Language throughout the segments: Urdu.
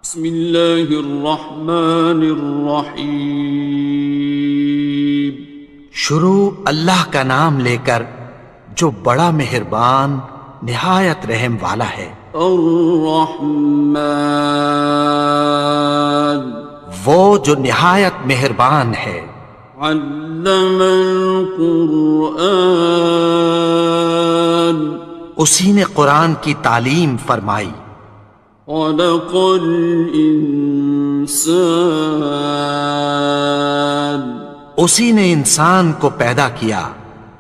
بسم اللہ الرحمن الرحیم۔ شروع اللہ کا نام لے کر جو بڑا مہربان نہایت رحم والا ہے۔ الرحمن، وہ جو نہایت مہربان ہے۔ علم القرآن، اسی نے قرآن کی تعلیم فرمائی۔ خلق الانسان، اسی نے انسان کو پیدا کیا۔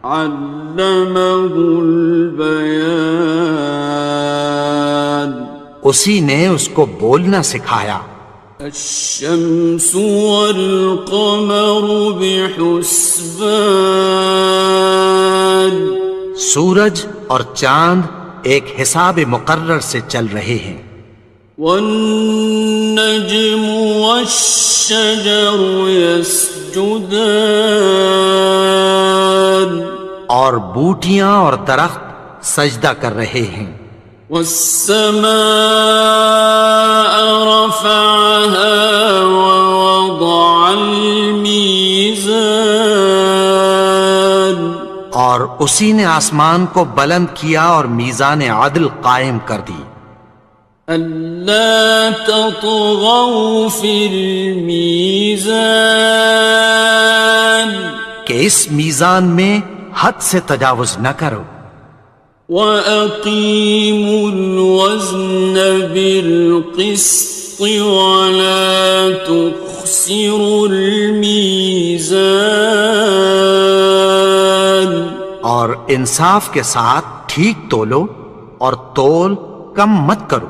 علمہ البیان، اسی نے اس کو بولنا سکھایا۔ الشمس والقمر بحسبان، سورج اور چاند ایک حساب مقرر سے چل رہے ہیں۔ والنجم والشجر يسجدان، اور بوٹیاں اور درخت سجدہ کر رہے ہیں۔ والسماء رفعها ووضع الميزان، اور اسی نے آسمان کو بلند کیا اور میزان عدل قائم کر دی۔ ألا تطغوا في الميزان، کہ اس میزان میں حد سے تجاوز نہ کرو۔ وَأَقِيمُوا الْوَزْنَ بِالْقِسْطِ وَلَا تُخْسِرُوا الْمِيزَانَ، اور انصاف کے ساتھ ٹھیک تولو اور تول کم مت کرو۔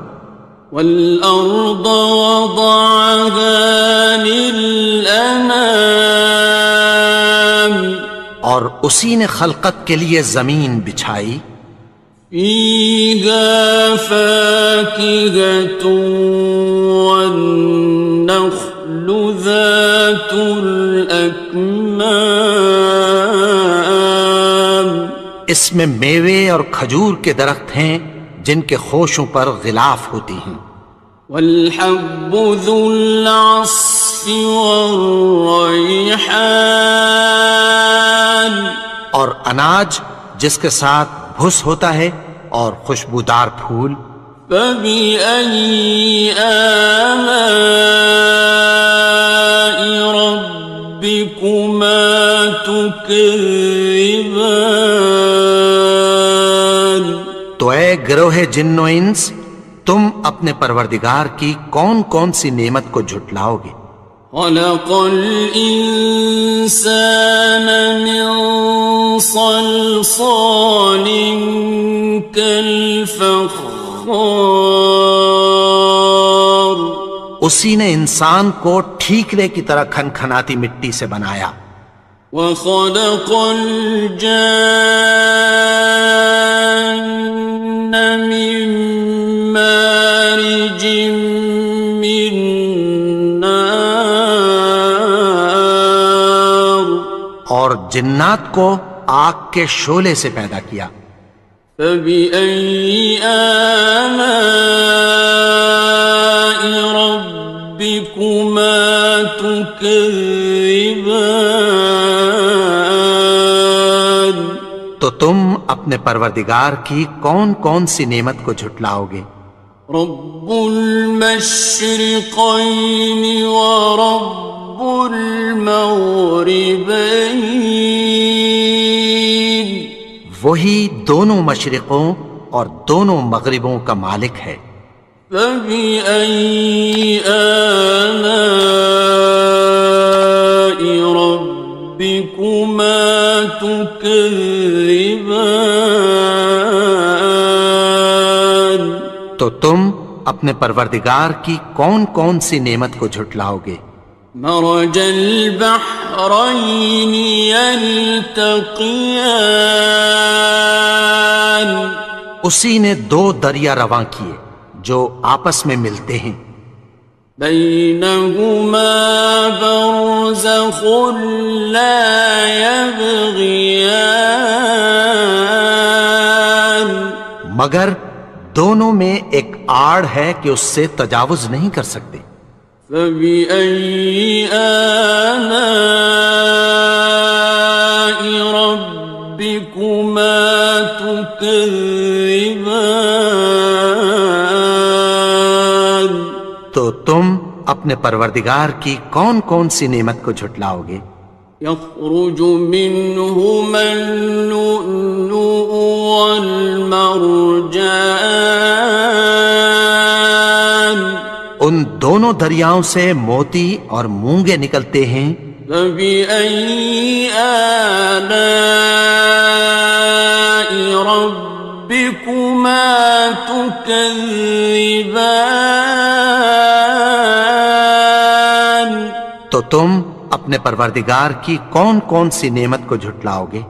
وَالْأَرْضَ وَضَعَهَا لِلْأَنَامِ، اور اسی نے خلقت کے لیے زمین بچھائی۔ فِيهَا فَاكِهَةٌ وَالنَّخْلُ ذَاتُ الْأَكْمَامِ، اس میں میوے اور کھجور کے درخت ہیں جن کے خوشوں پر غلاف ہوتی ہیں۔ وَالْحَبُّ ذُو الْعَصْفِ وَالرَّيْحَانِ، اور اناج جس کے ساتھ بھس ہوتا ہے اور خوشبودار پھول۔ فَبِأَيِّ آلَاءِ رَبِّكُمَا تُكَذِّبَانِ، تو اے گروہ جن و انس، تم اپنے پروردگار کی کون کون سی نعمت کو جھٹلاؤ گے؟ خَلَقَ الْإِنسَانَ مِنْ صَلْصَالٍ كَالْفَخَّارِ، اسی نے انسان کو ٹھیکرے کی طرح کھنکھناتی مٹی سے بنایا۔ وَخَلَقَ الْجَانَّ مِن مَّارِجٍ مِّن نَّارٍ، اور جنات کو آگ کے شعلے سے پیدا کیا۔ فَبِأَيِّ آلَاءِ رَبِّكُمَا تُكَذِّبَانِ، تو تم اپنے پروردگار کی کون کون سی نعمت کو جھٹلاؤ گے؟ رب المشرقين ورب المغربين، وہی دونوں مشرقوں اور دونوں مغربوں کا مالک ہے۔ فَبِأَيِّ آلَاءِ رَبِّكُمَا تُكَذِّبَانِ، تو تم اپنے پروردگار کی کون کون سی نعمت کو جھٹلاؤ گے؟ مرج البحرين يلتقيان، اسی نے دو دریا رواں کیے جو آپس میں ملتے ہیں۔ بينهما برزخ لا يبغيان، مگر دونوں میں ایک آڑ ہے کہ اس سے تجاوز نہیں کر سکتے. فبأي آلاء ربكما تكذبان. تو تم اپنے پروردگار کی کون کون سی نعمت کو جھٹلاؤ گے؟ يخرج منهما اللؤلؤ والمرجان. ان دونوں دریاؤں سے موتی اور مونگے نکلتے ہیں. فبأي آلاء ربكما تكذبان. تو تم اپنے پروردگار کی کون کون سی نعمت کو جھٹلاؤ گے؟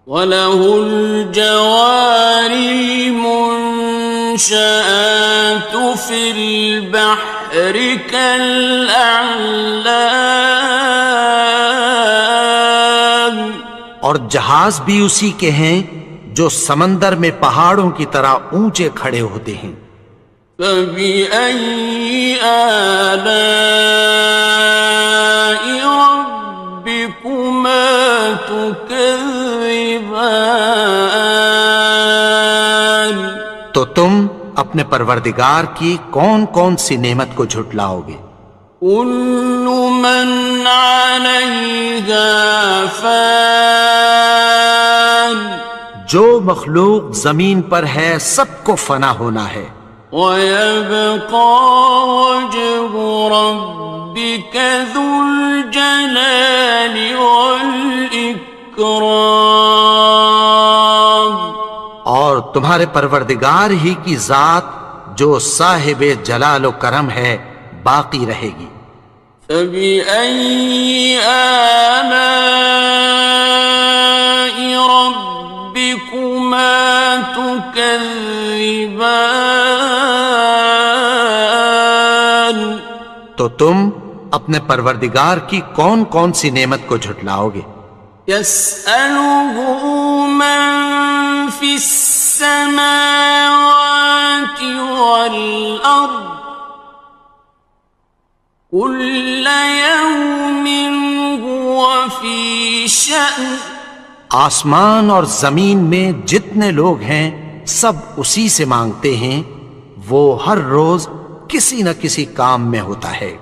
وَلَهُ الْجَوَارِ الْمُنشَآتُ فِي الْبَحْرِ كَالْأَعْلَامِ. اور جہاز بھی اسی کے ہیں جو سمندر میں پہاڑوں کی طرح اونچے کھڑے ہوتے ہیں. فَبِأَيِّ آلَاءِ رَبِّكُمَا تُكَذِّبَانِ. تو تم اپنے پروردگار کی کون کون سی نعمت کو جھٹلاؤ گے؟ كُلُّ مَنْ عَلَيْهَا فَانٍ. جو مخلوق زمین پر ہے سب کو فنا ہونا ہے. وَيَبْقَى وَجْهُ رَبِّكَ ذُو الْجَلَالِ وَالْإِكْرَامِ. اور تمہارے پروردگار ہی کی ذات جو صاحب جلال و کرم ہے باقی رہے گی. فَبِأَيِّ آلَاءِ رَبِّكُمَا تُكَذِّبَانِ. تو تم اپنے پروردگار کی کون کون سی نعمت کو جھٹلاؤ گے؟ يَسْأَلُهُ مَن فِي السَّمَاوَاتِ وَالْأَرْضِ كُلَّ يَوْمٍ هُوَ فِي شَأْنٍ. آسمان اور زمین میں جتنے لوگ ہیں سب اسی سے مانگتے ہیں، وہ ہر روز کسی نہ کسی کام میں ہوتا ہے.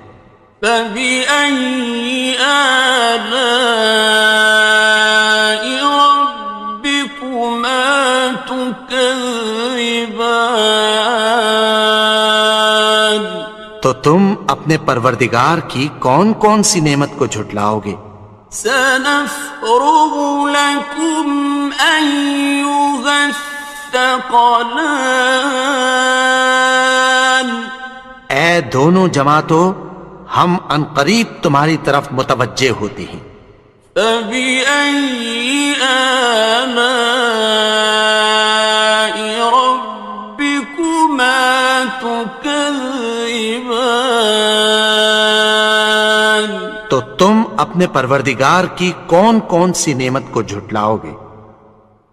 فَبِأَيِّ آلَاءِ رَبِّكُمَا تُكَذِّبَانِ. تو تم اپنے پروردگار کی کون کون سی نعمت کو جھٹلاؤ گے؟ سَنَفْرُغُ لَكُمْ أَيُّهَ الثَّقَلَانِ. اے دونوں جماعتوں، ہم عنقریب تمہاری طرف متوجہ ہوتے ہیں. فَبِأَيِّ آلَاءِ رَبِّكُمَا تُكَذِّبَانِ. تو تم اپنے پروردگار کی کون کون سی نعمت کو جھٹلاؤ گے؟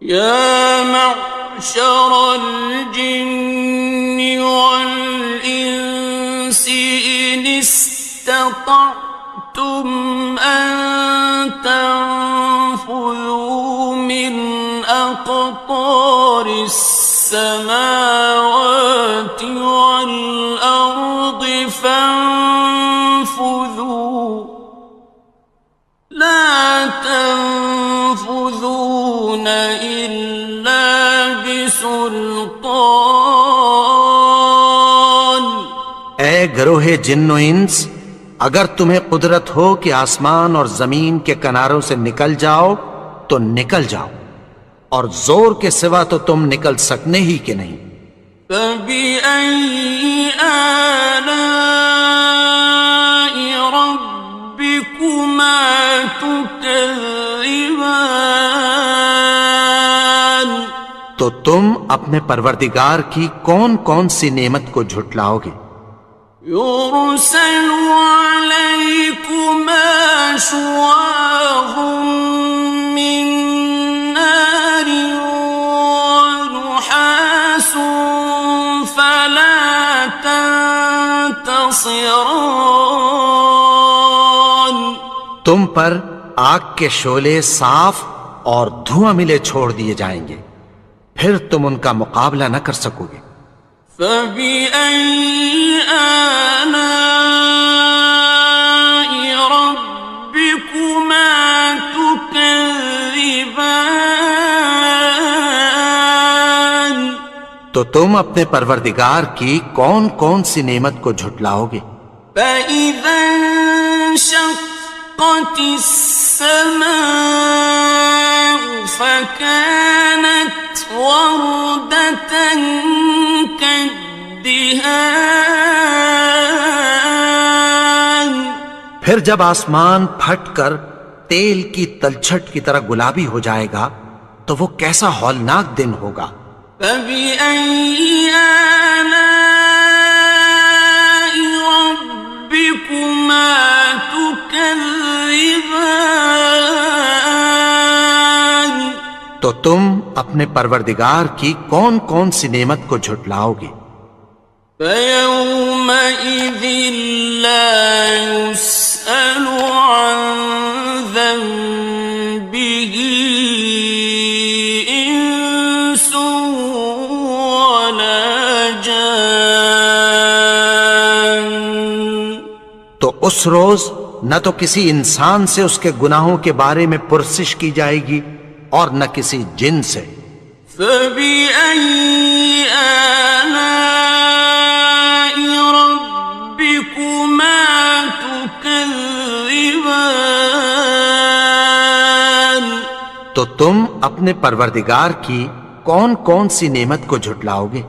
يَا مَعْشَرَ الْجِنِّ وَالْإِنسِ إِنِ اسْتَطَعْتُمْ أَن تَنفُذُوا مِنْ أَقْطَارِ السَّمَاوَاتِ وَالْأَرْضِ فَانفُذُوا لَا تَنفُذُونَ إِلَّا بِسُلْطَانٍ. اے گروہ جن و انس، اگر تمہیں قدرت ہو کہ آسمان اور زمین کے کناروں سے نکل جاؤ تو نکل جاؤ، اور زور کے سوا تو تم نکل سکنے ہی کہ نہیں. فَبِأَيِّ آلَاءِ رَبِّكُمَا تُكَذِّبَانِ. تو تم اپنے پروردگار کی کون کون سی نعمت کو جھٹلاؤ گے؟ يُرْسَلُ عَلَيْكُمَا شُوَاظٌ مِّن نَّارٍ وَنُحَاسٌ خاصران. تم پر آگ کے شعلے صاف اور دھواں ملے چھوڑ دیے جائیں گے، پھر تم ان کا مقابلہ نہ کر سکو گے۔ فبأي آلاء ربكما تكذبان. تو تم اپنے پروردگار کی کون کون سی نعمت کو جھٹلاؤ گے؟ فإذا انشقت السماء فكانت وردة كالدهان. پھر جب آسمان پھٹ کر تیل کی تلچھٹ کی طرح گلابی ہو جائے گا تو وہ کیسا ہولناک دن ہوگا۔ فبأي آلاء ربكما تكذبان. تو تم اپنے پروردگار کی کون کون سی نعمت کو جھٹلاؤ گے؟ فيومئذ لا يسأل عن ذنبه إنس ولا جان. تو اس روز نہ تو کسی انسان سے اس کے گناہوں کے بارے میں پرسش کی جائے گی اور نہ کسی جن سے۔ فبأي آلاء ربكما تكذبان. تو تم اپنے پروردگار کی کون کون سی نعمت کو جھٹلاؤ گے؟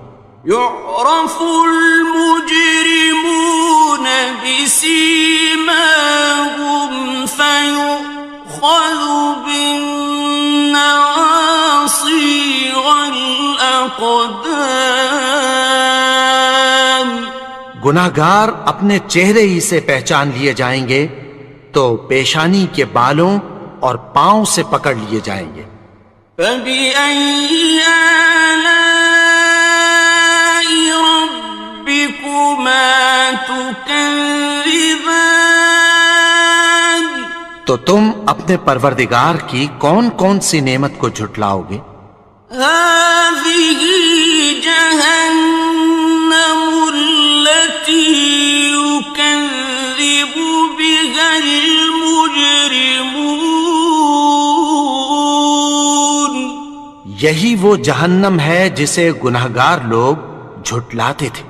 يعرف المجرمون بسيماهم فيؤخذ بالنواصي والأقدام. گناہگار اپنے چہرے ہی سے پہچان لیے جائیں گے تو پیشانی کے بالوں اور پاؤں سے پکڑ لیے جائیں گے۔ فبأي آلاء ربكما تكذبان. تو تم اپنے پروردگار کی کون کون سی نعمت کو جھٹلاؤ گے؟ هذه جهنم التي يكذب بها المجرمون. یہی وہ جہنم ہے جسے گناہگار لوگ جھٹلاتے تھے۔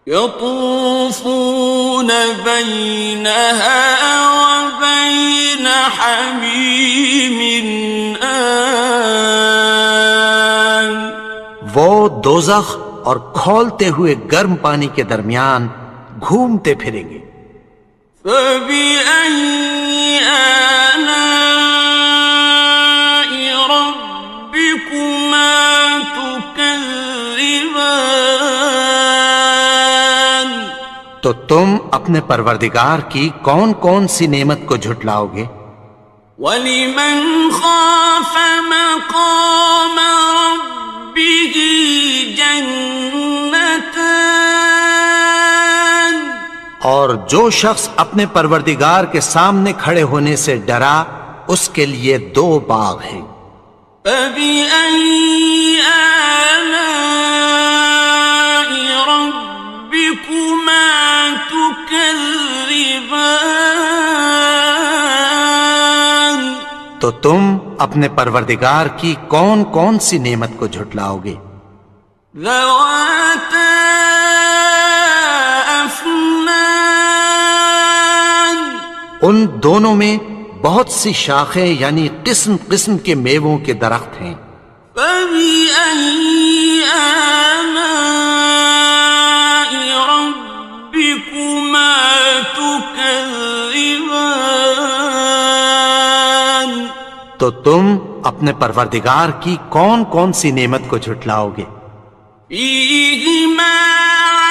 يطوفون بينها وبين حميم آن. وہ دوزخ اور کھولتے ہوئے گرم پانی کے درمیان گھومتے پھریں گے۔ فبأي آلاء ربكما تكذبان. تو تم اپنے پروردگار کی کون کون سی نعمت کو جھٹلاؤ گے؟ وَلِمَنْ خَافَ مَقَامَ رَبِّهِ جَنَّتَانِ. اور جو شخص اپنے پروردگار کے سامنے کھڑے ہونے سے ڈرا اس کے لیے 2 باغ ہیں۔ فَبِأَيِّ آلَاءِ رَبِّكُمَا تُكَذِّبَانِ. تو تم اپنے پروردگار کی کون کون سی نعمت کو جھٹلاؤ گے؟ ذَوَاتَا أَفْنَانٍ. ان دونوں میں بہت سی شاخیں یعنی قسم قسم کے میووں کے درخت ہیں۔ فَبِأَيِّ آلَاءِ رَبِّكُمَا تُكَذِّبَانِ. تو تم اپنے پروردگار کی کون کون سی نعمت کو جھٹلاؤ گے؟ فِيهِمَا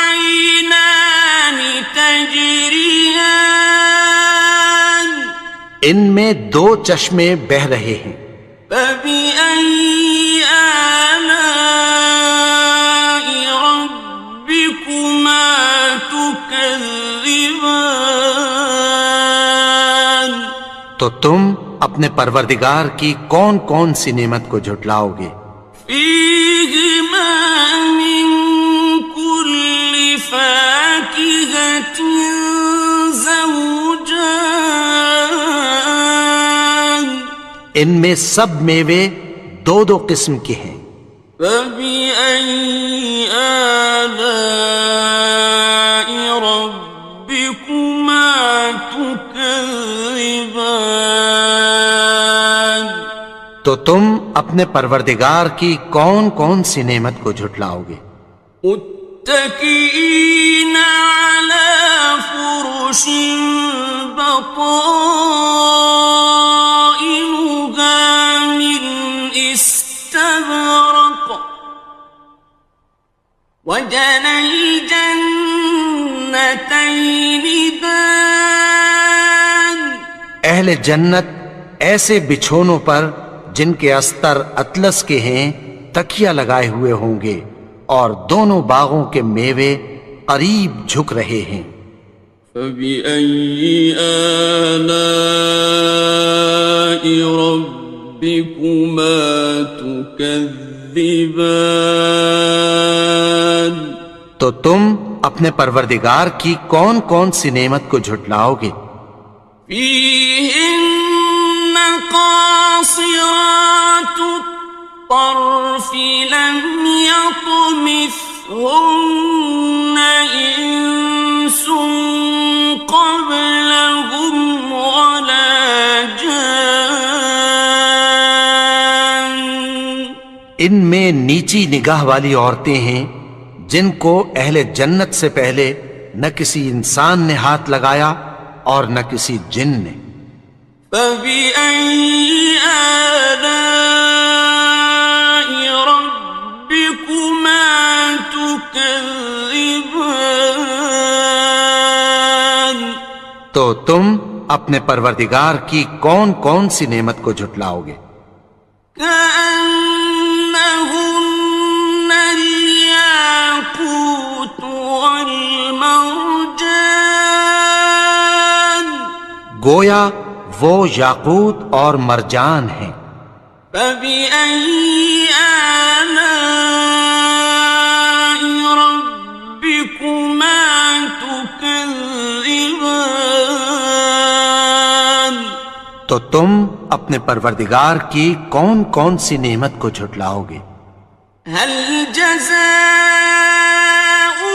عَيْنَانِ تَجْرِيَانِ. ان میں 2 چشمے بہہ رہے ہیں۔ فَبِأَيِّ آلَاءِ رَبِّكُمَا تُكَذِّبَانِ. تكذبان تو تم اپنے پروردگار کی کون کون سی نعمت کو جھٹلاؤ گے؟ فيهما من كل فاكهة زوجان ان میں سب میوے دو دو قسم کے ہیں۔ فبأي آلاء ربكما تكذبان تو تم اپنے پروردگار کی کون کون سی نعمت کو جھٹلاؤ گے؟ متكئين على فرش بطائنها من استبرق وجنى الجنتين دان اہل جنت ایسے بچھونوں پر جن کے استر اطلس کے ہیں تکیہ لگائے ہوئے ہوں گے، اور دونوں باغوں کے میوے قریب جھک رہے ہیں۔ فبأي آلاء ربكما تكذبان تو تم اپنے پروردگار کی کون کون سی نعمت کو جھٹلاؤ گے؟ فيهن قاصرات الطرف لم يطمثهن إنس قبلهم ولا جان ان میں نیچی نگاہ والی عورتیں ہیں جن کو اہل جنت سے پہلے نہ کسی انسان نے ہاتھ لگایا اور نہ کسی جن نے۔ فبأي آلاء ربكما تكذبان تو تم اپنے پروردگار کی کون کون سی نعمت کو جھٹلاؤ گے؟ كأنهن الياقوت والمرجان گویا وہ یاقوت اور مرجان ہیں۔ فبأي آلاء ربكما تكذبان تو تم اپنے پروردگار کی کون کون سی نعمت کو جھٹلاؤ گے؟ هل جزاء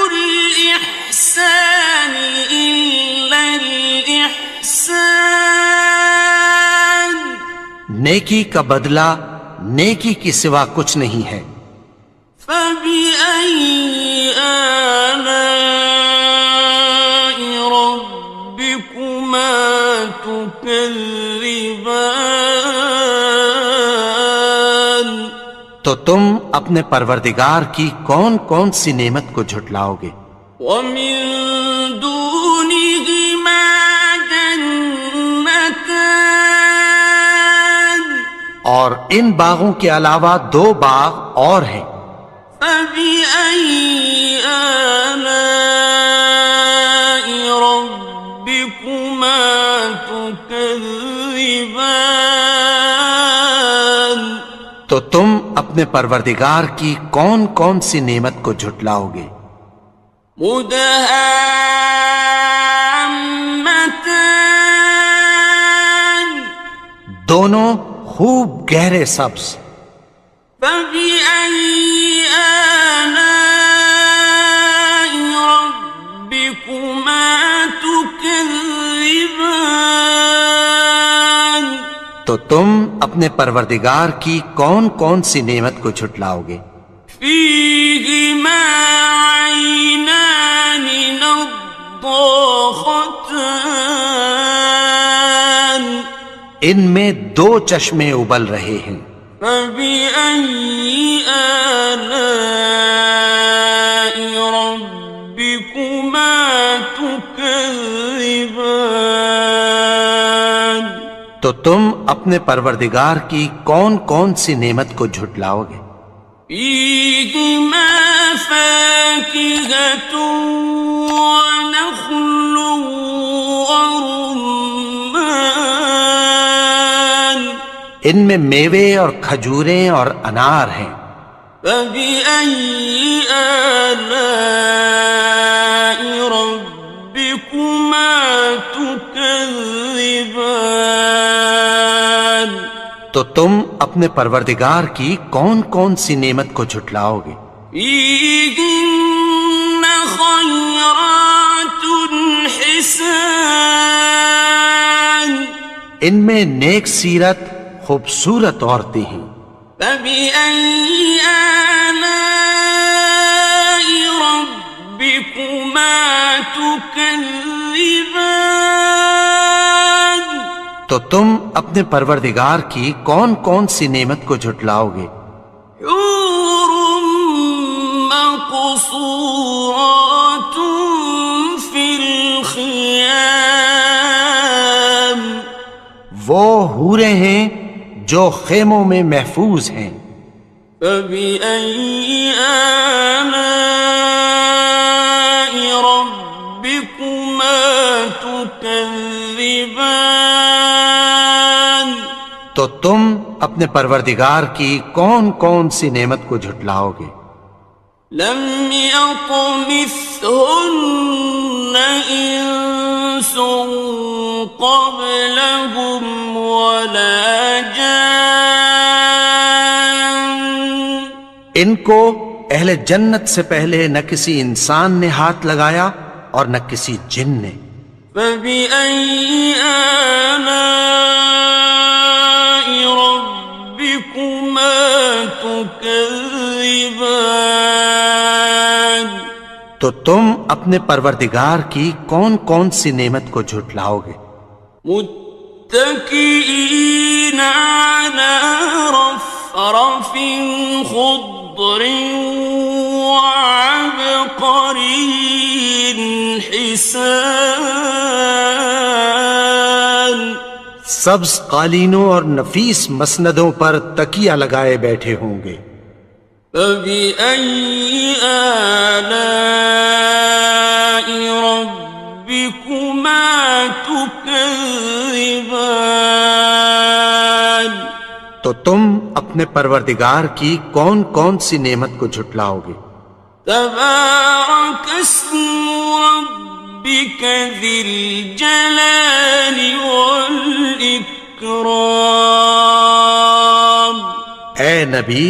الإحسان إلا الإحسان نیکی کا بدلہ نیکی کی سوا کچھ نہیں ہے۔ فبأي آلاء ربكما تكذبان تو تم اپنے پروردگار کی کون کون سی نعمت کو جھٹلاؤ گے؟ ومن دونهما جنتان اور ان باغوں کے علاوہ دو باغ اور ہیں۔ فبأي آلاء ربكما تكذبان تو تم اپنے پروردگار کی کون کون سی نعمت کو جھٹلاؤ گے؟ مدهامتان دونوں خوب گہرے سبز۔ فبأي آلاء ربكما تكذبان تو تم اپنے پروردگار کی کون کون سی نعمت کو جھٹلاؤ گے؟ فيهما عينان نضاختان ان میں دو چشمے ابل رہے ہیں۔ فبأي آلاء ربكما تكذبان تو تم اپنے پروردگار کی کون کون سی نعمت کو جھٹلاؤ گے؟ فيهما فاكهة ونخل ورمان ان میں میوے اور کھجوریں اور انار ہیں. فبأي آلاء ربكما تكذبان تو تم اپنے پروردگار کی کون کون سی نعمت کو جھٹلاؤ گے؟ فيهن خيرات حسان ان میں نیک سیرت خوبصورت عورتیں ہیں. فبأي آلاء ربكما تكذبان تو تم اپنے پروردگار کی کون کون سی نعمت کو جھٹلاؤ گے؟ حور مقصورات في الخيام وہ حوریں ہیں جو خیموں میں محفوظ ہیں. فبأي آلاء ربكما تكذبان تو تم اپنے پروردگار کی کون کون سی نعمت کو جھٹلاؤ گے؟ لم يطمثهن إنس قبلهم ولا جان ان کو اہل جنت سے پہلے نہ کسی انسان نے ہاتھ لگایا اور نہ کسی جن نے. فبأي آلاء ربكما تكذبان تو تم اپنے پروردگار کی کون کون سی نعمت کو جھٹلاؤ گے؟ متكئين على رفرف خضر وعبقري حسان سبز قالینوں اور نفیس مسندوں پر تکیہ لگائے بیٹھے ہوں گے. فبأي آلاء ربكما تكذبان تو تم اپنے پروردگار کی کون کون سی نعمت کو جھٹلاؤ گے؟ تبارك اسم ربك ذي الجلال والإكرام اے نبی،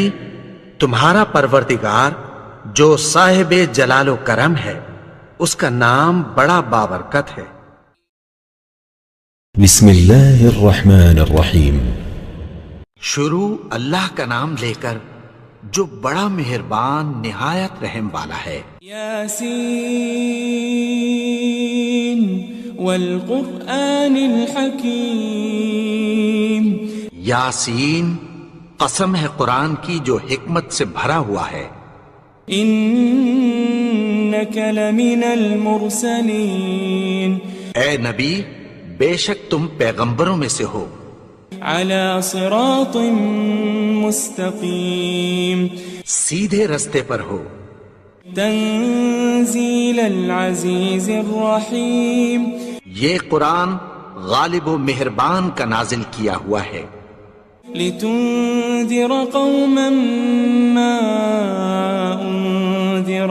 تمہارا پروردگار جو صاحب جلال و کرم ہے اس کا نام بڑا بابرکت ہے. بسم اللہ الرحمن الرحیم. شروع اللہ کا نام لے کر جو بڑا مہربان نہایت رحم والا ہے. یاسین والقرآن الحکیم. یاسین، قسم ہے قرآن کی جو حکمت سے بھرا ہوا ہے. انک لمن المرسلین. اے نبی، بے شک تم پیغمبروں میں سے ہو. علی صراط مستقیم. سیدھے رستے پر ہو. تنزیل العزیز الرحیم. یہ قرآن غالب و مہربان کا نازل کیا ہوا ہے. لتنذر قوما ما انذر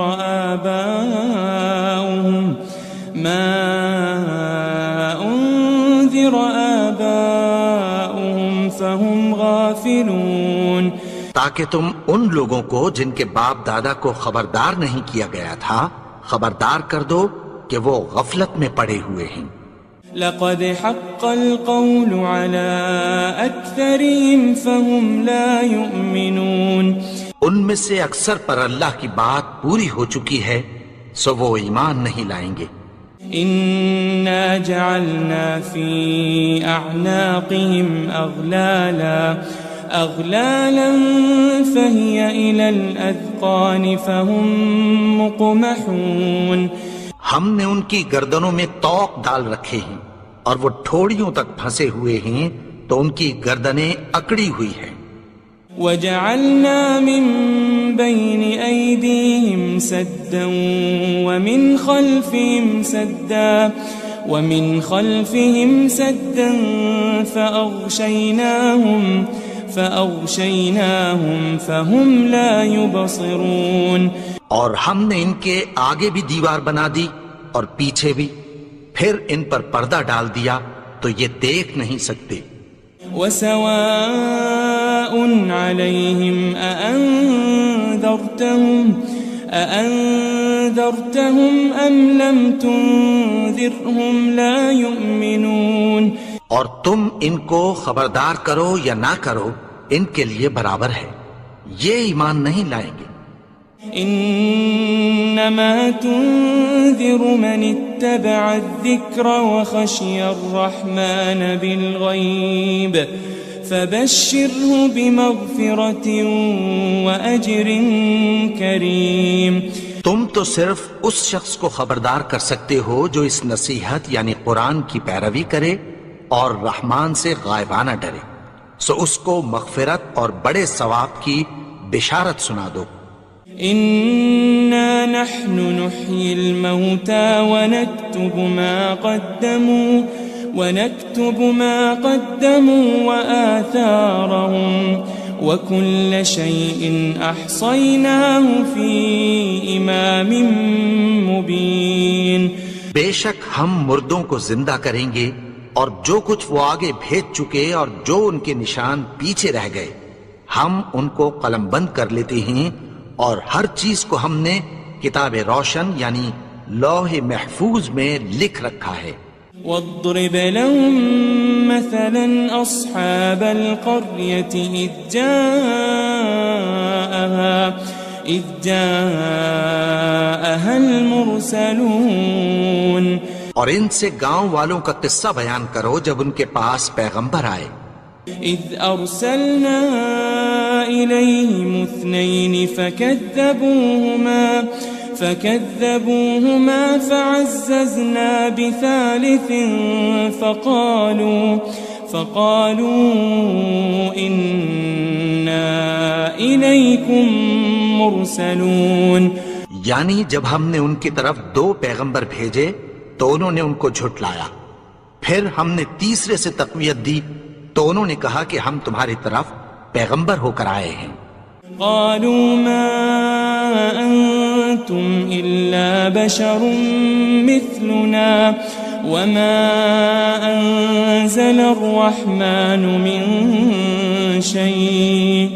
آباؤهم فهم غافلون. تاکہ تم ان لوگوں کو جن کے باپ دادا کو خبردار نہیں کیا گیا تھا خبردار کر دو کہ وہ غفلت میں پڑے ہوئے ہیں. لقد حق القول على أكثرهم فهم لا يؤمنون. ان میں سے اکثر پر اللہ کی بات پوری ہو چکی ہے سو وہ ایمان نہیں لائیں گے. إنا جعلنا في أعناقهم أغلالا فهي إلى الأذقان فهم مقمحون. ہم نے ان کی گردنوں میں طوق ڈال رکھے ہیں اور وہ ٹھوڑیوں تک پھنسے ہوئے ہیں تو ان کی گردنیں اکڑی ہوئی ہیں. وجعلنا من بين أيديهم سدا ومن خلفهم سدا فأغشيناهم فهم لا يبصرون. اور ہم نے ان کے آگے بھی دیوار بنا دی اور پیچھے بھی، پھر ان پر پردہ ڈال دیا تو یہ دیکھ نہیں سکتے. وسواء عليهم أأنذرتهم أم لم تنذرهم لا يؤمنون. اور تم ان کو خبردار کرو یا نہ کرو، ان کے لیے برابر ہے، یہ ایمان نہیں لائیں گے. إنما تنذر من اتبع الذكر وخشي الرحمن بالغيب فبشره بمغفرة وأجر كريم. تم تو صرف اس شخص کو خبردار کر سکتے ہو جو اس نصیحت یعنی قرآن کی پیروی کرے اور رحمان سے غائبانہ ڈرے، سو اس کو مغفرت اور بڑے ثواب کی بشارت سنا دو. إنا نحن نحيي الموتى ونكتب ما قدموا وآثارهم وكل شيء أحصيناه في إمام مبين. بے شک ہم مردوں کو زندہ کریں گے اور جو کچھ وہ آگے بھیج چکے اور جو ان کے نشان پیچھے رہ گئے ہم ان کو قلم بند کر لیتے ہیں، اور ہر چیز کو ہم نے کتاب روشن یعنی لوح محفوظ میں لکھ رکھا ہے. واضرب لهم مثلا أصحاب القرية إذ جاءها المرسلون. اور ان سے گاؤں والوں کا قصہ بیان کرو جب ان کے پاس پیغمبر آئے. إذ أرسلنا إليهم 2 فكذبوهما فعززنا بثالث فقالوا إنا إليكم مرسلون. یعنی جب ہم نے ان کی طرف 2 پیغمبر بھیجے تو انہوں نے ان کو جھٹلایا، پھر ہم نے تیسرے سے تقویت دی تو انہوں نے کہا کہ ہم تمہاری طرف پیغمبر ہو کر آئے ہیں. قالوا ما أنتم إلا بشر مثلنا وما أنزل الرحمن من شيء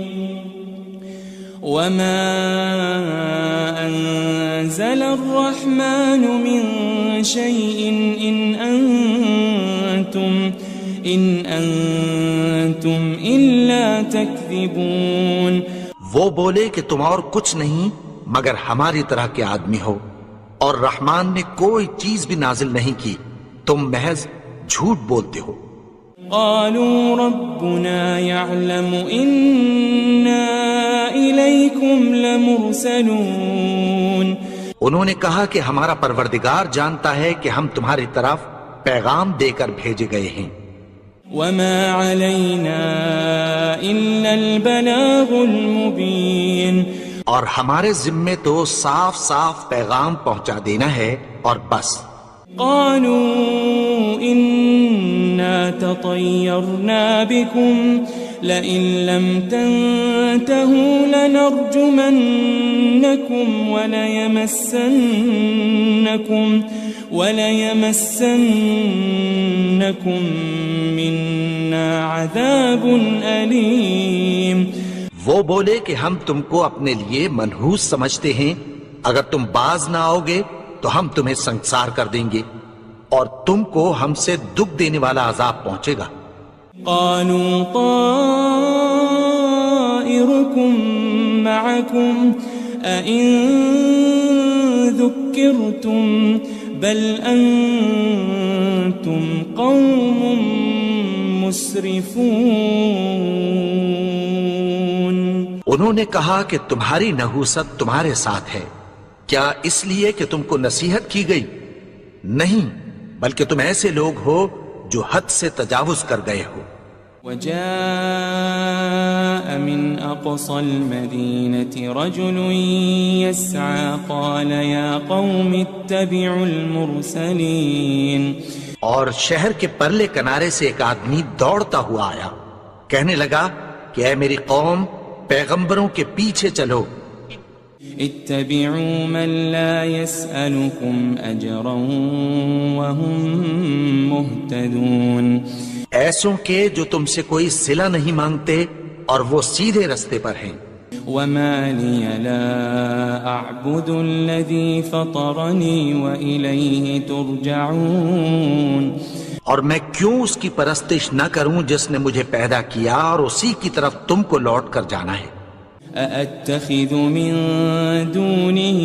إن أنتم إلا تكذبون. وہ بولے کہ تم اور کچھ نہیں مگر ہماری طرح کے آدمی ہو، اور رحمان نے کوئی چیز بھی نازل نہیں کی، تم محض جھوٹ بولتے ہو. قالوا ربنا يعلم إنا إليكم لمرسلون. انہوں نے کہا کہ ہمارا پروردگار جانتا ہے کہ ہم تمہاری طرف پیغام دے کر بھیجے گئے ہیں. وما علينا إلا البلاغ المبين. اور ہمارے ذمے تو صاف صاف پیغام پہنچا دینا ہے اور بس. قالوا إنا تطيرنا بكم لئن لم تنتهوا لنرجمنكم وليمسنكم منا عذاب أليم. وہ بولے کہ ہم تم کو اپنے لیے منحوس سمجھتے ہیں، اگر تم باز نہ آؤ گے تو ہم تمہیں سنسار کر دیں گے اور تم کو ہم سے دکھ دینے والا عذاب پہنچے گا. قالوا طائركم معكم أئن ذكرتم بل أنتم قوم مسرفون. انہوں نے کہا کہ تمہاری نحوست تمہارے ساتھ ہے، کیا اس لیے کہ تم کو نصیحت کی گئی؟ نہیں، بلکہ تم ایسے لوگ ہو جو حد سے تجاوز کر گئے ہو. وجاء من أقصى المدينة رجل يسعى قال يا قوم اتبعوا المرسلين. اور شہر کے پرلے کنارے سے ایک آدمی دوڑتا ہوا آیا، کہنے لگا کہ اے میری قوم، پیغمبروں کے پیچھے چلو. اتبعوا من لا يسألكم أجرا وهم مهتدون. ایسوں کے جو تم سے کوئی صلہ نہیں مانگتے اور وہ سیدھے رستے پر ہیں. وما لي لا أعبد الذي فطرني وإليه ترجعون. اور میں کیوں اس کی پرستش نہ کروں جس نے مجھے پیدا کیا اور اسی کی طرف تم کو لوٹ کر جانا ہے. أأتخذ من دونه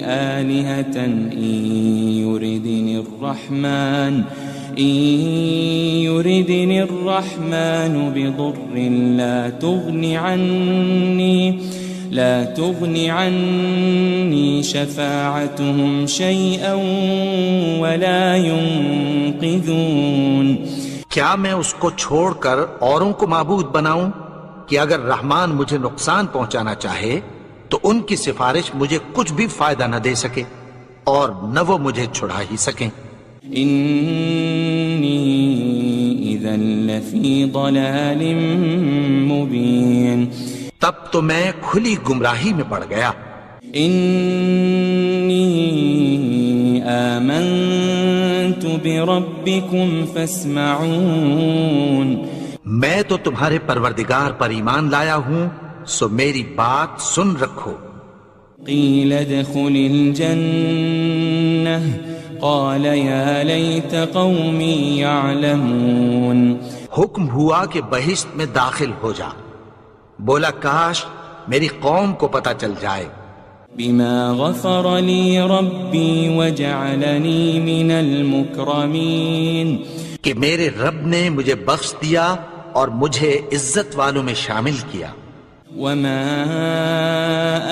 آلهة إن يردني الرحمن بضر لا تغني عني شفاعتهم شيئا ولا ينقذون. کیا میں اس کو چھوڑ کر اوروں کو معبود بناؤں کہ اگر رحمان مجھے نقصان پہنچانا چاہے تو ان کی سفارش مجھے کچھ بھی فائدہ نہ دے سکے اور نہ وہ مجھے چھڑا ہی سکیں. إني إذا لفي ضلال مبين. تب تو میں کھلی گمراہی میں پڑ گیا. إني آمنت بربكم فاسمعون. میں تو تمہارے پروردگار پر ایمان لایا ہوں، سو میری بات سن رکھو. قيل ادخل الجنة قال يا ليت قومي يعلمون. حکم ہوا کہ بہشت میں داخل ہو جا. بولا کاش میری قوم کو پتہ چل جائے. بما غفر لي ربي وجعلني من المكرمين. کہ میرے رب نے مجھے بخش دیا اور مجھے عزت والوں میں شامل کیا. وما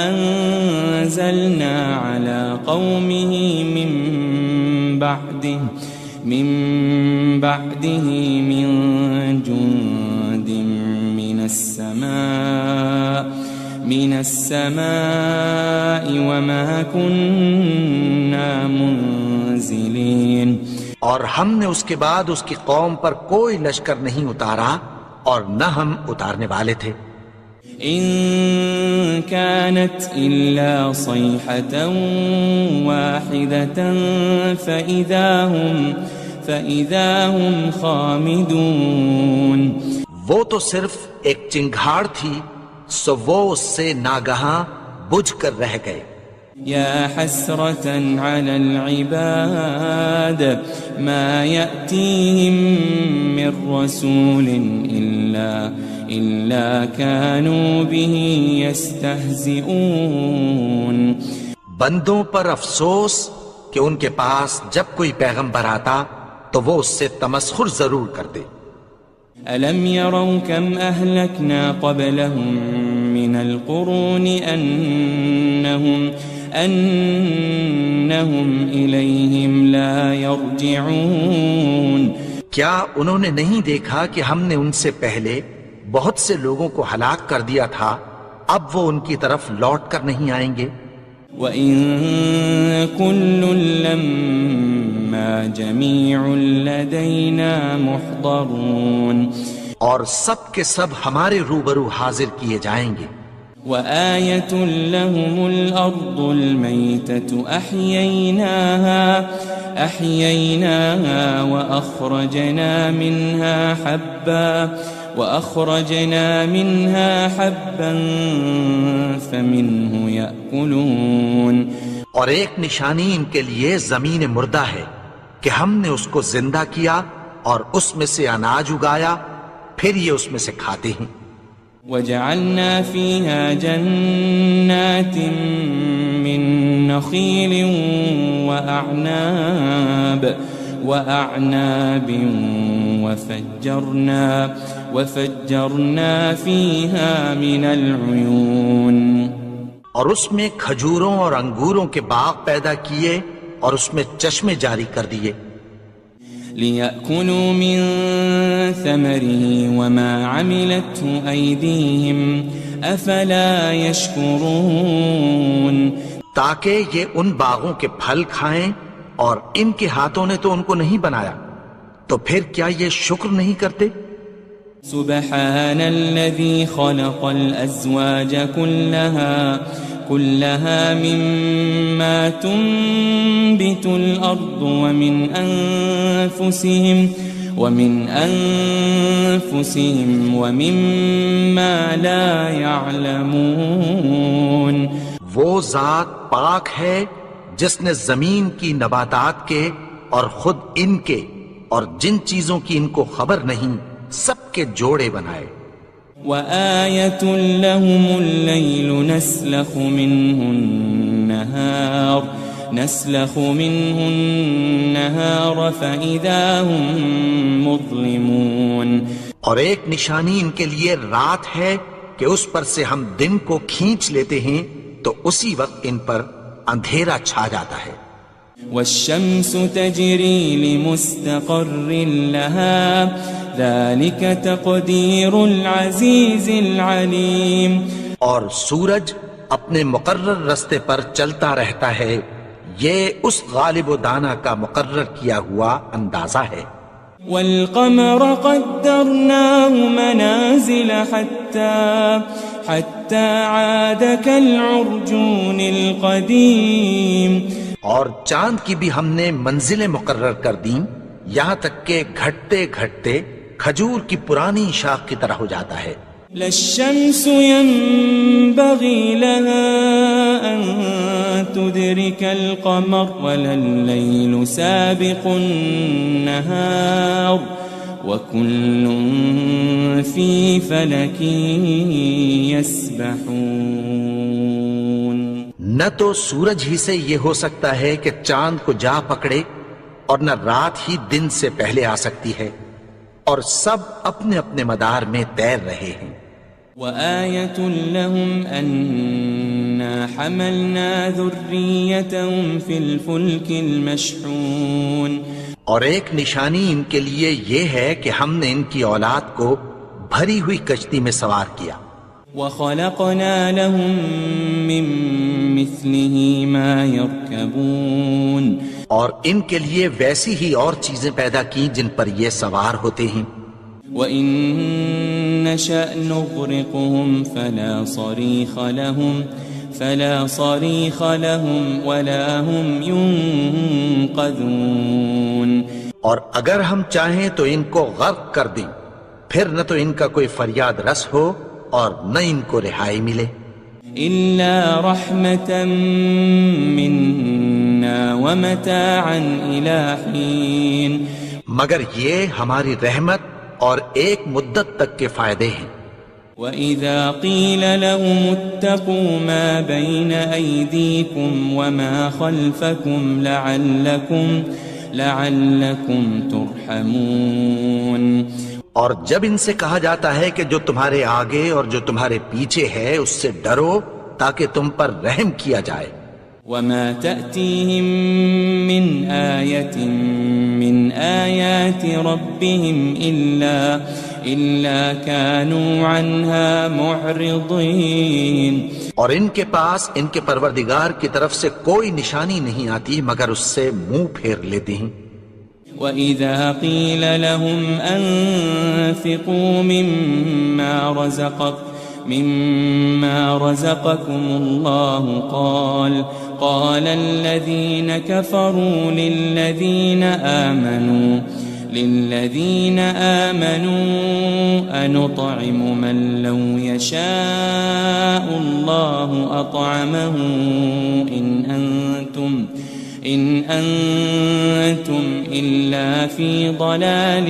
أنزلنا على قومه من بعده من جند من السماء وما كنا منزلين. اور ہم نے اس کے بعد اس کی قوم پر کوئی لشکر نہیں اتارا اور نہ ہم اتارنے والے تھے. إن كانت إلا صيحة واحدة فإذا هم خامدون. وہ تو صرف ایک چنگھاڑ تھی، سو وہ اس سے ناگہاں بجھ کر رہ گئے. يا حسرة على العباد ما يأتيهم من رسول إلا كانوا به يستهزئون. بندوں پر افسوس کہ ان کے پاس جب کوئی پیغمبر آتا تو وہ اس سے تمسخر ضرور کرتے. ألم يروا كم أهلكنا قبلهم من القرون أنهم إليهم لا يرجعون. کیا انہوں نے نہیں دیکھا کہ ہم نے ان سے پہلے بہت سے لوگوں کو ہلاک کر دیا تھا، اب وہ ان کی طرف لوٹ کر نہیں آئیں گے. وَإِن كُلٌّ لَمَّا جَمِيعٌ لَدَيْنَا مُحْضَرُونَ. اور سب کے سب ہمارے روبرو حاضر کیے جائیں گے. وآية لهم الأرض الميتة أحييناها وأخرجنا منها حبا فمنه يأكلون. اور ایک نشانی ان کے لیے زمین مردہ ہے کہ ہم نے اس کو زندہ کیا اور اس میں سے اناج اگایا، پھر یہ اس میں سے کھاتے ہیں. وجعلنا فيها جنات من نخيل وأعناب وفجرنا فيها من العيون. اور اس میں کھجوروں اور انگوروں کے باغ پیدا کیے اور اس میں چشمے جاری کر دیے. ليأكلوا من ثمره وما عملته أيديهم أفلا يشكرون تاکہ یہ ان باغوں کے پھل کھائیں اور ان کے ہاتھوں نے تو ان کو نہیں بنایا، تو پھر کیا یہ شکر نہیں کرتے؟ سبحان الذي خلق الأزواج كلها مما تنبت الأرض ومن أنفسهم ومما لا يعلمون وہ ذات پاک ہے جس نے زمین کی نباتات کے اور خود ان کے اور جن چیزوں کی ان کو خبر نہیں سب کے جوڑے بنائے۔ وآية لهم الليل نسلخ منه النهار فإذا هم مظلمون اور ایک نشانی ان کے لیے رات ہے کہ اس پر سے ہم دن کو کھینچ لیتے ہیں تو اسی وقت ان پر اندھیرا چھا جاتا ہے۔ والشمس تجري لمستقر لها ذلك تقدير العزيز العليم اور سورج اپنے مقرر رستے پر چلتا رہتا ہے، یہ اس غالب و دانا کا مقرر کیا ہوا اندازہ ہے۔ والقمر قدرناه منازل حتى عاد كالعرجون القديم اور چاند کی بھی ہم نے منزلیں مقرر کر دیں یہاں تک کہ گھٹتے گھٹتے کھجور کی پرانی شاخ کی طرح ہو جاتا ہے۔ لا الشمس ينبغي لها أن تدرك القمر ولا الليل سابق النهار وكل في فلك يسبحون نہ تو سورج ہی سے یہ ہو سکتا ہے کہ چاند کو جا پکڑے اور نہ رات ہی دن سے پہلے آ سکتی ہے، اور سب اپنے اپنے مدار میں تیر رہے ہیں۔ وآية لهم أنا حملنا ذريتهم في الفلك المشحون اور ایک نشانی ان کے لیے یہ ہے کہ ہم نے ان کی اولاد کو بھری ہوئی کشتی میں سوار کیا۔ وخلقنا لهم من مثله ما يركبون اور ان کے لیے ویسی ہی اور چیزیں پیدا کی جن پر یہ سوار ہوتے ہیں۔ وَإِن نَّشَأْ نُغْرِقْهُمْ فَلَا صَرِيخَ لَهُمْ وَلَا هُمْ يُنقَذُونَ اور اگر ہم چاہیں تو ان کو غرق کر دیں، پھر نہ تو ان کا کوئی فریاد رس ہو اور نہ ان کو رہائی ملے۔ إِلَّا رَحْمَةً مِّنَّا وَمَتَاعًا إِلَى حِينٍ مگر یہ ہماری رحمت اور ایک مدت تک کے فائدے ہیں۔ وَإِذَا قِيلَ لَهُمُ اتَّقُوا مَا بَيْنَ أَيْدِيكُمْ وَمَا خَلْفَكُمْ لَعَلَّكُمْ تُرْحَمُونَ اور جب ان سے کہا جاتا ہے کہ جو تمہارے آگے اور جو تمہارے پیچھے ہے اس سے ڈرو تاکہ تم پر رحم کیا جائے۔ وَمَا تَأْتِيهِم مِّنْ آيَةٍ مِّنْ آيَاتِ رَبِّهِمْ إِلَّا كَانُوا عَنْهَا مُعْرِضِينَ اور ان کے پاس ان کے پروردگار کی طرف سے کوئی نشانی نہیں آتی مگر اس سے منہ پھیر لیتے ہیں۔ وَإِذَا قِيلَ لَهُمْ أَنفِقُوا مِمَّا رَزَقَكُمُ اللَّهُ قَالَ الَّذِينَ كَفَرُوا لِلَّذِينَ آمَنُوا أَنُطْعِمُ مَن لَّوْ يَشَاءُ اللَّهُ أَطْعَمَهُ إِنْ أَنْتُمْ إِلَّا فِي ضَلَالٍ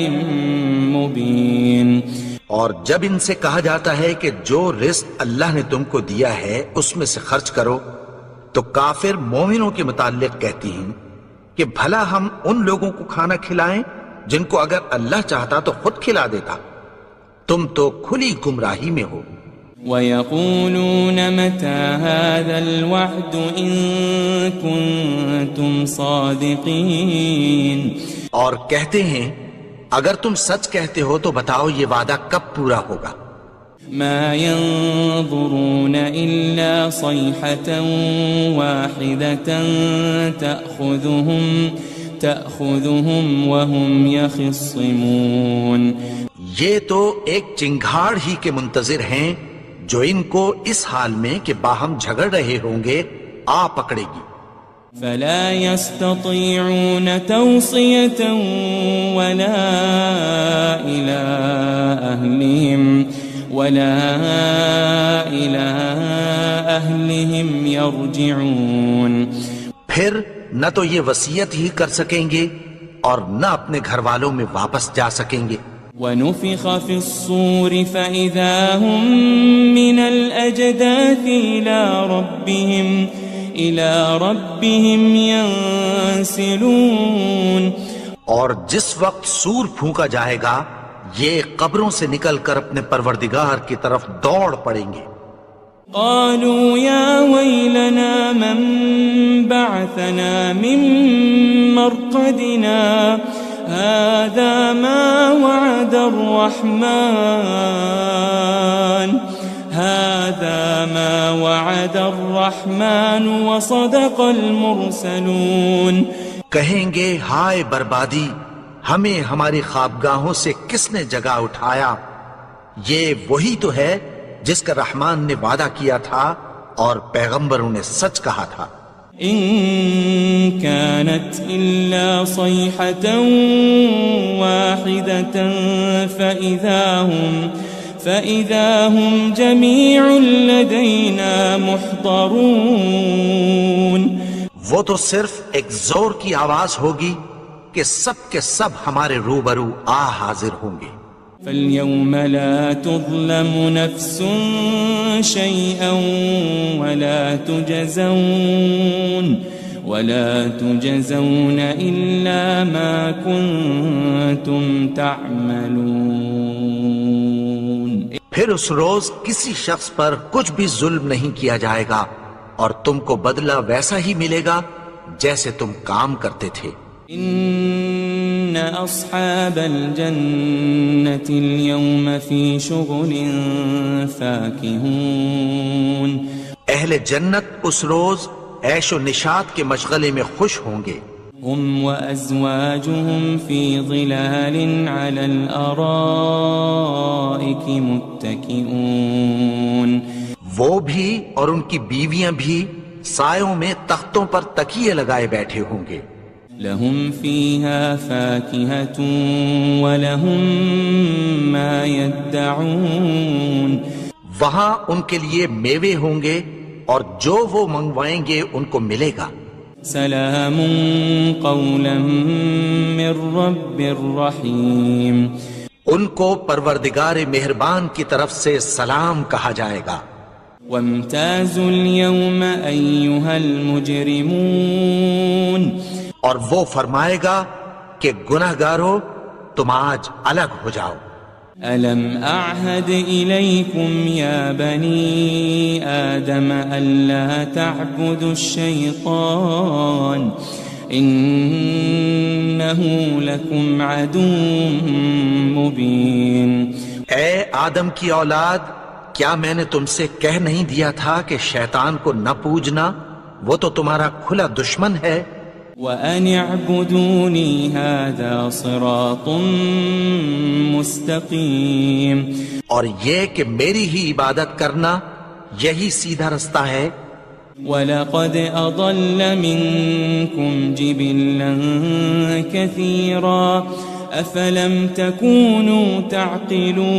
مُبِينٍ اور جب ان سے کہا جاتا ہے کہ جو رزق اللہ نے تم کو دیا ہے اس میں سے خرچ کرو، تو کافر مومنوں کے متعلق کہتی ہیں کہ بھلا ہم ان لوگوں کو کھانا کھلائیں جن کو اگر اللہ چاہتا تو خود کھلا دیتا، تم تو کھلی گمراہی میں ہو۔ وَيَقُولُونَ مَتَى هَذَا الْوَعْدُ إِن كُنتُمْ صَادِقِينَ اور کہتے ہیں اگر تم سچ کہتے ہو تو بتاؤ یہ وعدہ کب پورا ہوگا؟ ما ينظرون إلا صيحة واحدة تأخذهم وهم يخصمون. یہ تو ایک چنگھاڑ ہی کے منتظر ہیں جو ان کو اس حال میں کہ باہم جھگڑ رہے ہوں گے آ پکڑے گی. فلا يستطيعون توصية ولا إلى أهلهم يرجعون. پھر نہ تو یہ وصیت ہی کر سکیں گے اور نہ اپنے گھر والوں میں واپس جا سکیں گے. ونفخ في الصور فإذا هم من الأجداث إلى ربهم ينسلون. اور جس وقت سور پھونکا جائے گا یہ قبروں سے نکل کر اپنے پروردگار کی طرف دوڑ پڑیں گے. قالوا يا ويلنا من بعثنا من مرقدنا هذا ما وعد الرحمن وصدق المرسلون. کہیں گے ہائے بربادی، ہمیں ہماری خوابگاہوں سے کس نے جگا اٹھایا؟ یہ وہی تو ہے جس کا رحمان نے وعدہ کیا تھا اور پیغمبروں نے سچ کہا تھا. إن كانت إلا صيحة واحدة فإذا هم جميع لدينا محضرون. وہ تو صرف ایک زور کی آواز ہوگی کہ سب کے سب ہمارے روبرو حاضر ہوں گے. فاليوم لا تظلم نفس شيئا ولا تجزون إلا ما كنتم تعملون. پھر اس روز کسی شخص پر کچھ بھی ظلم نہیں کیا جائے گا اور تم کو بدلہ ویسا ہی ملے گا جیسے تم کام کرتے تھے. إن أصحاب الجنة اليوم في شغل فاكهون. اہل جنت اس روز عیش و نشاط کے مشغلے میں خوش ہوں گے. هم وأزواجهم في ظلال على الأرائك متكئون. وہ بھی اور ان کی بیویاں بھی سایوں میں تختوں پر تکیے لگائے بیٹھے ہوں گے. لهم فيها فاكهة ولهم ما يدعون. وہاں ان کے لیے میوے ہوں گے اور جو وہ منگوائیں گے ان کو ملے گا. سلام قولا من رب رحیم. ان کو پروردگار مہربان کی طرف سے سلام کہا جائے گا. وامتازوا اليوم أيها المجرمون. اور وہ فرمائے گا کہ گناہگارو تم آج الگ ہو جاؤ. ألم أعهد إليكم يا بني آدم ألا تعبدوا الشيطان إنه لكم عدو مبين. اے آدم کی اولاد، کیا میں نے تم سے کہہ نہیں دیا تھا کہ شیطان کو نہ پوجنا، وہ تو تمہارا کھلا دشمن ہے. وَأَنِ اعْبُدُونِي هَذَا صِرَاطٌ مُسْتَقِيمٌ. اور یہ کہ میری ہی عبادت کرنا یہی سیدھا رستہ ہے. وَلَقَدْ أَضَلَّ مِنْكُمْ جِبِلًّا كَثِيرًا أَفَلَمْ تَكُونُوا تَعْقِلُونَ.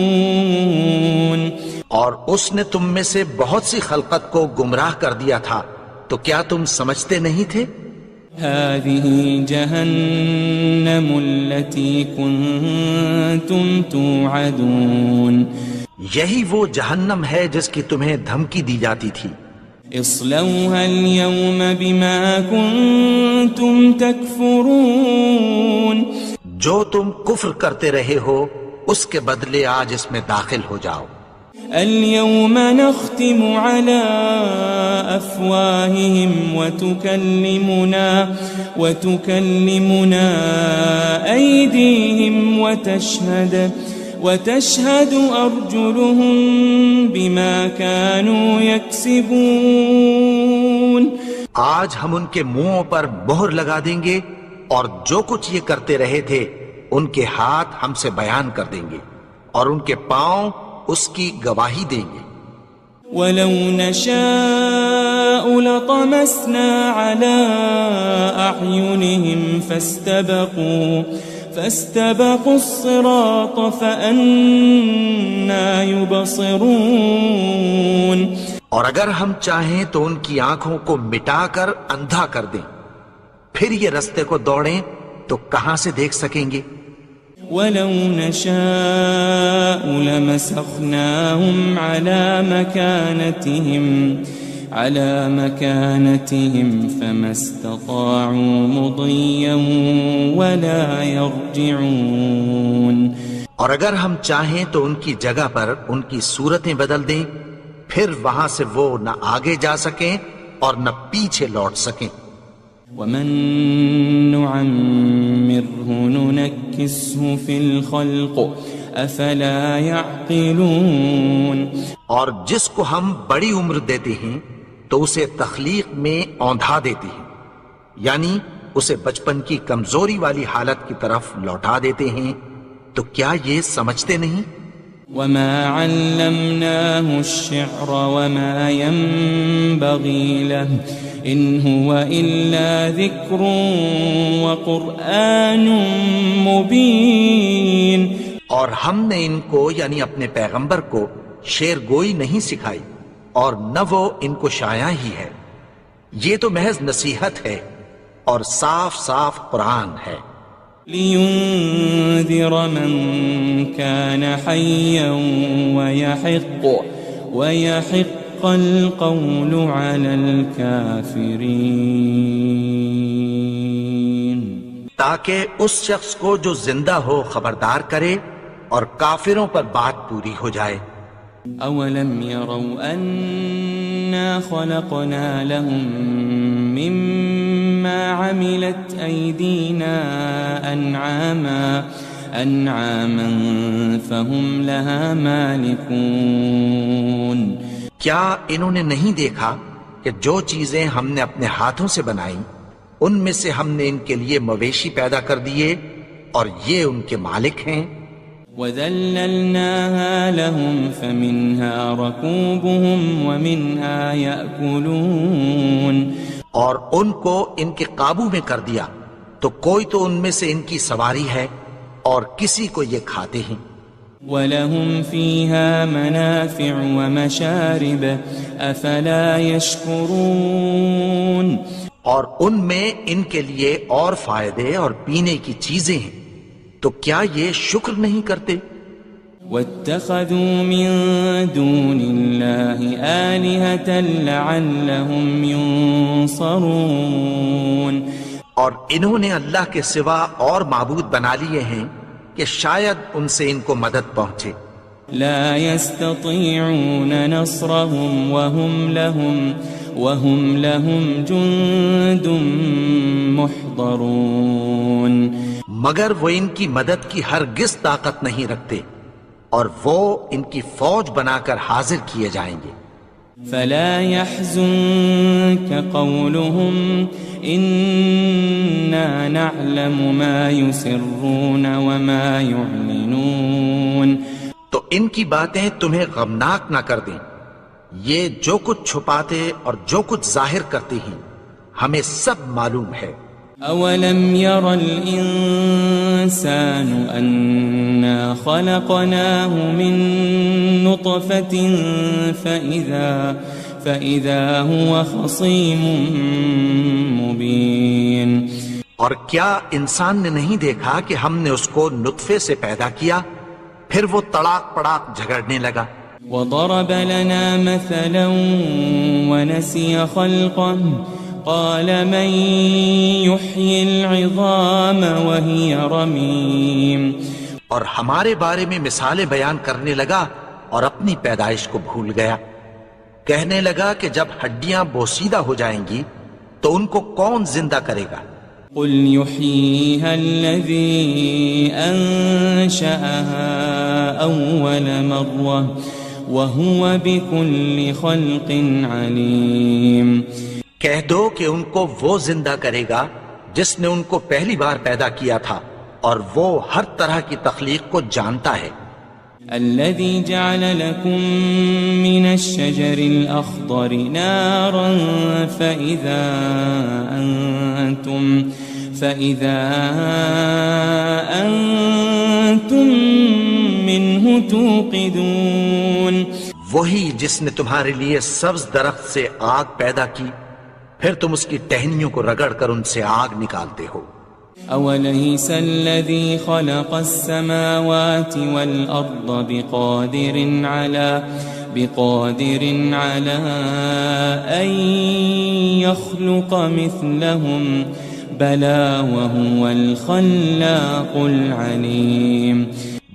اور اس نے تم میں سے بہت سی خلقت کو گمراہ کر دیا تھا، تو کیا تم سمجھتے نہیں تھے؟ هذه جهنم التي كنتم توعدون. یہی وہ جہنم ہے جس کی تمہیں دھمکی دی جاتی تھی. اصلوها اليوم بما كنتم تكفرون. جو تم کفر کرتے رہے ہو اس کے بدلے آج اس میں داخل ہو جاؤ. اليوم نختم على أفواههم وتكلمنا أيديهم وتشهد أرجلهم بما كانوا يكسبون. آج ہم ان کے منہوں پر مہر لگا دیں گے اور جو کچھ یہ کرتے رہے تھے ان کے ہاتھ ہم سے بیان کر دیں گے اور ان کے پاؤں اس کی گواہی دیں گے. وَلَوْ نَشَاءُ لَطَمَسْنَا عَلَىٰ أَعْيُنِهِمْ فَاسْتَبَقُوا الصِّرَاطَ فَأَنَّىٰ يُبْصِرُونَ. اور اگر ہم چاہیں تو ان کی آنکھوں کو مٹا کر اندھا کر دیں، پھر یہ رستے کو دوڑیں تو کہاں سے دیکھ سکیں گے. وَلَوْ نَشَاءُ لَمَسَخْنَاهُمْ عَلَى مَكَانَتِهِمْ فَمَا اسْتَطَاعُوا مُضِيًّا وَلَا يَرْجِعُونَ. اور اگر ہم چاہیں تو ان کی جگہ پر ان کی صورتیں بدل دیں، پھر وہاں سے وہ نہ آگے جا سکیں اور نہ پیچھے لوٹ سکیں. وَمَن نُعَمِّرْهُ نُنَكِّسْهُ فِي الْخَلْقِ أَفَلَا يَعْقِلُونَ. اور جس کو ہم بڑی عمر دیتے ہیں تو اسے تخلیق میں اوندھا دیتے ہیں، یعنی اسے بچپن کی کمزوری والی حالت کی طرف لوٹا دیتے ہیں، تو کیا یہ سمجھتے نہیں؟ وَمَا عَلَّمْنَاهُ الشِّعْرَ وَمَا يَنبَغِي لَهُ إِنْ هُوَ إِلَّا ذِكْرٌ وَقُرْآنٌ مُبِينٌ. اور ہم نے ان کو یعنی اپنے پیغمبر کو شعر گوئی نہیں سکھائی اور نہ وہ ان کو شایع ہی ہے، یہ تو محض نصیحت ہے اور صاف صاف قرآن ہے. لِيُنذِرَ مَن كَانَ حَيًّا وَيَحِقَّ الْقَوْلُ عَلَى الْكَافِرِينَ. تاکہ اس شخص کو جو زندہ ہو خبردار کرے اور کافروں پر بات پوری ہو جائے. أَوَلَمْ يَرَوْا أَنَّا خَلَقْنَا لَهُم مِّمَّا عَمِلَتْ أَيْدِينَا أَنْعَامًا فَهُمْ لَهَا مَالِكُونَ. کیا انہوں نے نہیں دیکھا کہ جو چیزیں ہم نے اپنے ہاتھوں سے بنائیں ان میں سے ہم نے ان کے لیے مویشی پیدا کر دیے اور یہ ان کے مالک ہیں. وَذَلَّلْنَاهَا لَهُمْ فَمِنْهَا رَكُوبُهُمْ وَمِنْهَا يَأْكُلُونَ. اور ان کو ان کے قابو میں کر دیا تو کوئی تو ان میں سے ان کی سواری ہے اور کسی کو یہ کھاتے ہیں. وَلَهُمْ فِيهَا مَنَافِعُ وَمَشَارِبُ أَفَلَا يَشْكُرُونَ. اور ان میں ان کے لیے اور فائدے اور پینے کی چیزیں ہیں، تو کیا یہ شکر نہیں کرتے؟ وَاتَّخَذُوا مِن دُونِ اللَّهِ آلِهَةً لَعَلَّهُمْ يُنصَرُونَ. اور انہوں نے اللہ کے سوا اور معبود بنا لیے ہیں کہ شاید ان سے ان کو مدد پہنچے. لا يستطيعون نصرهم وهم لهم جند محضرون. مگر وہ ان کی مدد کی ہرگز طاقت نہیں رکھتے اور وہ ان کی فوج بنا کر حاضر کیے جائیں گے. فلا يحزنك قولهم إنا نعلم ما يسرون وما يعلنون. تو ان کی باتیں تمہیں غمناک نہ کر دیں، یہ جو کچھ چھپاتے اور جو کچھ ظاہر کرتے ہیں ہمیں سب معلوم ہے. أولم ير الإنسان أنا خلقناه من نطفة فإذا هو خصيم مبين. اور کیا انسان نے نہیں دیکھا کہ ہم نے اس کو نطفے سے پیدا کیا پھر وہ تڑاک پڑاک جھگڑنے لگا. وضرب لنا مثلا ونسي خلقه قال من يحيي العظام وهي رميم. اور ہمارے بارے میں مثالیں بیان کرنے لگا اور اپنی پیدائش کو بھول گیا. کہنے لگا کہ جب ہڈیاں بوسیدہ ہو جائیں گی تو ان کو کون زندہ کرے گا؟ قل يحييها الذي أنشأها أول مرة وهو بكل خلق عليم. کہہ دو کہ ان کو وہ زندہ کرے گا جس نے ان کو پہلی بار پیدا کیا تھا اور وہ ہر طرح کی تخلیق کو جانتا ہے. الذي جعل لكم من الشجر الأخضر نارا فإذا أنتم منه توقدون. وہی جس نے تمہارے لیے سبز درخت سے آگ پیدا کی پھر تم اس کی ٹہنیوں کو رگڑ کر ان سے آگ نکالتے ہو. أوليس الذي خلق السماوات والأرض بقادر على أن يخلق مثلهم بلى وهو الخلاق العليم.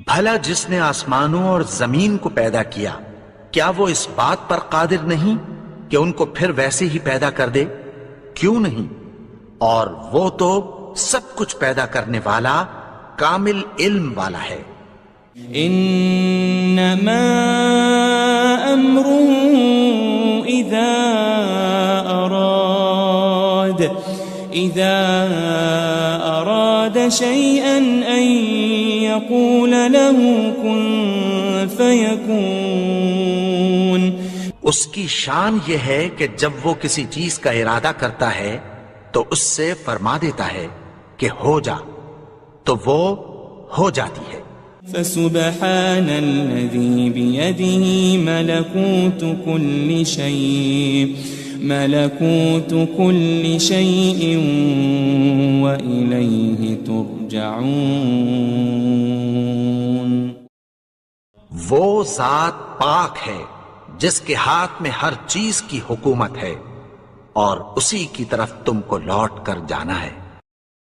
بھلا جس نے آسمانوں اور زمین کو پیدا کیا کیا وہ اس بات پر قادر نہیں کہ ان کو پھر ویسے ہی پیدا کر دے؟ کیوں نہیں؟ اور وہ تو سب کچھ پیدا کرنے والا کامل علم والا ہے. انما امره اذا اراد شيئا ان يقول له كن فيكون. اس کی شان یہ ہے کہ جب وہ کسی چیز کا ارادہ کرتا ہے تو اس سے فرما دیتا ہے کہ ہو جا تو وہ ہو جاتی ہے. فسبحان الذي بيده ملكوت كل شيء وإليه ترجعون. وہ ذات پاک ہے جس کے ہاتھ میں ہر چیز کی حکومت ہے اور اسی کی طرف تم کو لوٹ کر جانا ہے.